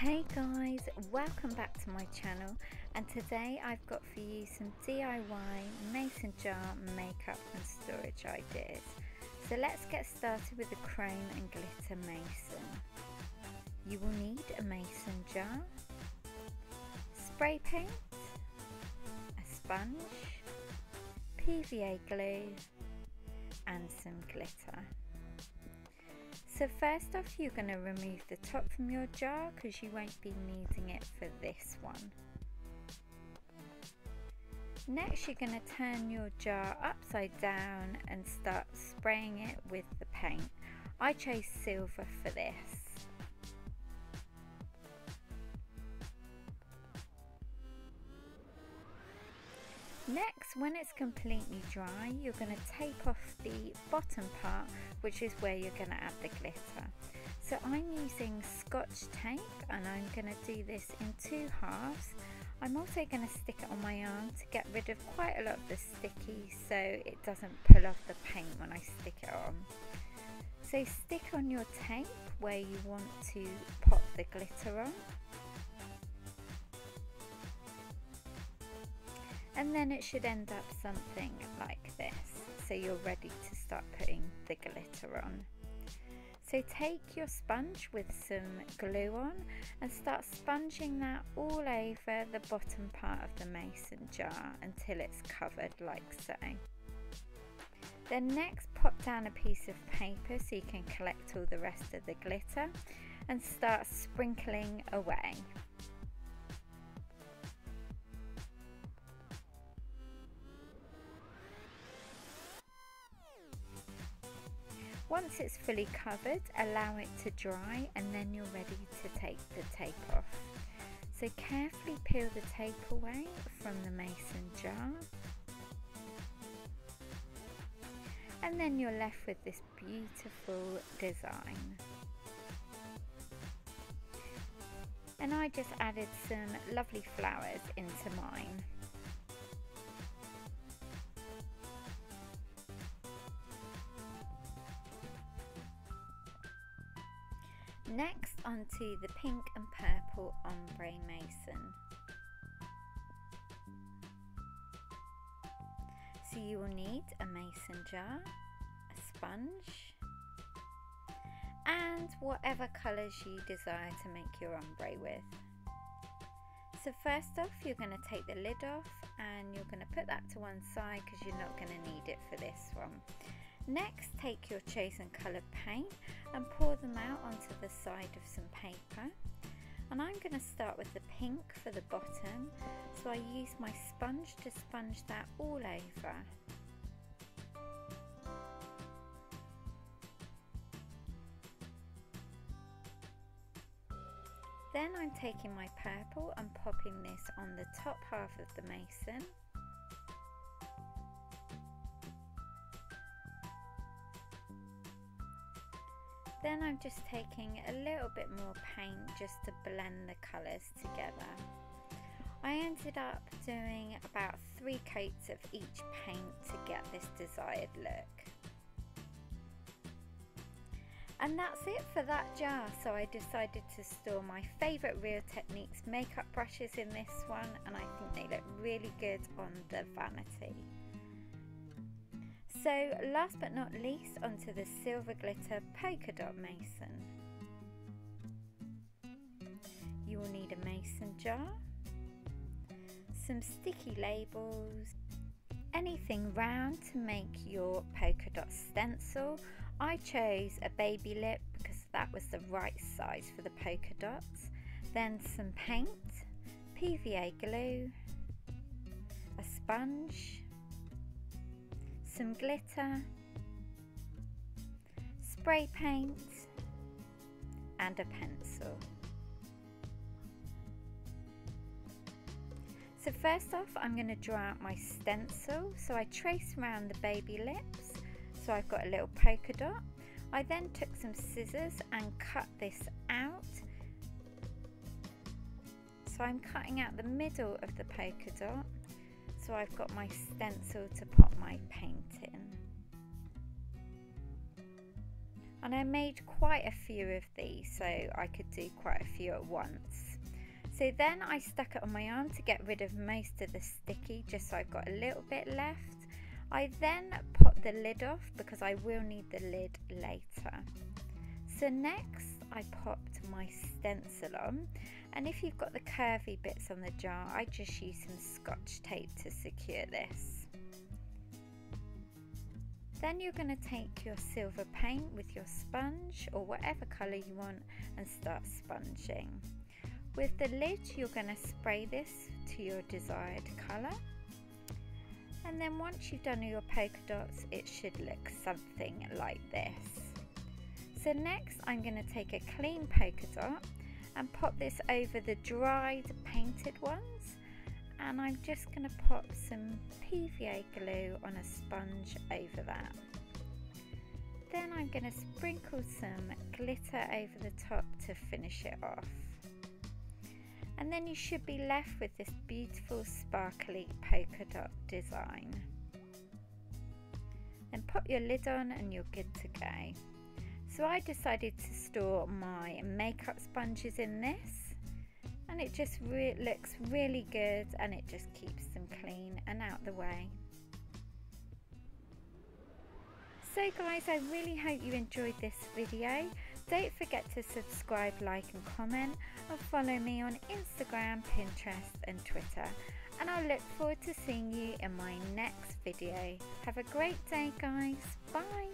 Hey guys, welcome back to my channel, and today I've got for you some DIY mason jar makeup and storage ideas. So let's get started with the chrome and glitter mason. You will need a mason jar, spray paint, a sponge, PVA glue and some glitter. So first off, you're going to remove the top from your jar because you won't be needing it for this one. Next, you're going to turn your jar upside down and start spraying it with the paint. I chose silver for this. Next, when it's completely dry, you're going to tape off the bottom part, which is where you're going to add the glitter. So I'm using Scotch Tape and I'm going to do this in 2 halves. I'm also going to stick it on my arm to get rid of quite a lot of the sticky so it doesn't pull off the paint when I stick it on. So stick on your tape where you want to pop the glitter on. And then it should end up something like this, so you're ready to start putting the glitter on. So take your sponge with some glue on and start sponging that all over the bottom part of the mason jar until it's covered like so. Then next, pop down a piece of paper so you can collect all the rest of the glitter and start sprinkling away. Once it's fully covered, allow it to dry and then you're ready to take the tape off. So carefully peel the tape away from the mason jar. And then you're left with this beautiful design. And I just added some lovely flowers into mine. Next, onto the pink and purple ombre mason. So you will need a mason jar, a sponge, and whatever colours you desire to make your ombre with. So first off, you're going to take the lid off and you're going to put that to one side because you're not going to need it for this one. Next, take your chosen coloured paint and pour them out onto the side of some paper. And I'm going to start with the pink for the bottom, so I use my sponge to sponge that all over. Then I'm taking my purple and popping this on the top half of the mason. Then I'm just taking a little bit more paint just to blend the colours together. I ended up doing about 3 coats of each paint to get this desired look. And that's it for that jar, so I decided to store my favourite Real Techniques makeup brushes in this one, and I think they look really good on the vanity. So last but not least, onto the silver glitter polka dot mason. You will need a mason jar, some sticky labels, anything round to make your polka dot stencil. I chose a baby lip because that was the right size for the polka dots. Then some paint, PVA glue, a sponge, some glitter, spray paint and a pencil. So first off, I'm going to draw out my stencil. So I trace around the baby lips, so I've got a little polka dot. I then took some scissors and cut this out. So I'm cutting out the middle of the polka dot, so I've got my stencil to pop my paint in. and I made quite a few of these so I could do quite a few at once. So then I stuck it on my arm to get rid of most of the sticky, just so I've got a little bit left. I then popped the lid off because I will need the lid later. So next I popped my stencil on, and if you've got the curvy bits on the jar, I just use some Scotch tape to secure this. Then you're going to take your silver paint with your sponge or whatever colour you want and start sponging. With the lid you're going to spray this to your desired colour, and then once you've done all your polka dots it should look something like this. So next I'm going to take a clean polka dot and pop this over the dried painted ones, and I'm just going to pop some PVA glue on a sponge over that. Then I'm going to sprinkle some glitter over the top to finish it off. And then you should be left with this beautiful sparkly polka dot design. Then pop your lid on and you're good to go. So I decided to store my makeup sponges in this, and it just looks really good, and it just keeps them clean and out the way. So guys, I really hope you enjoyed this video. Don't forget to subscribe, like and comment, and follow me on Instagram, Pinterest and Twitter. And I'll look forward to seeing you in my next video. Have a great day guys. Bye.